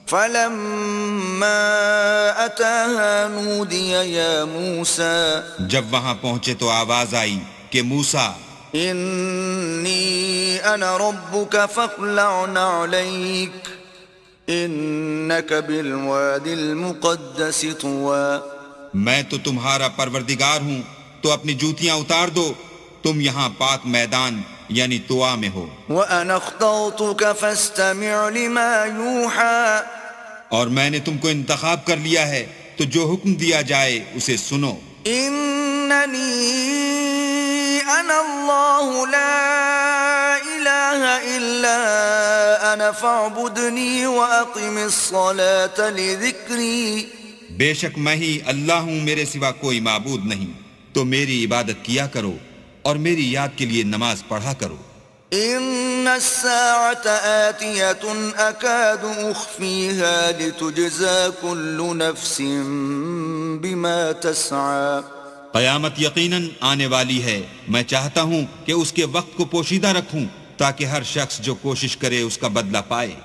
فلما أتاها نودي يا موسى جب وہاں پہنچے تو آواز آئی کہ موسیٰ إني أنا ربك فاخلع نعليك إنك بالواد المقدس طوى میں تو تمہارا پروردگار ہوں تو اپنی جوتیاں اتار دو، تم یہاں پاک میدان یعنی طوا میں ہو، وأنا اخترتك فاستمع لما يوحى اور میں نے تم کو انتخاب کر لیا ہے تو جو حکم دیا جائے اسے سنو۔ إنني أنا الله لا إله إلا أنا فاعبدني وأقم الصلاة لذكري بے شک میں ہی اللہ ہوں، میرے سوا کوئی معبود نہیں، تو میری عبادت کیا کرو اور میری یاد کے لیے نماز پڑھا کرو۔ إن الساعة آتية أكاد أخفيها لتجزى كل نفس بما تسعى قیامت یقیناً آنے والی ہے، میں چاہتا ہوں کہ اس کے وقت کو پوشیدہ رکھوں تاکہ ہر شخص جو کوشش کرے اس کا بدلہ پائے۔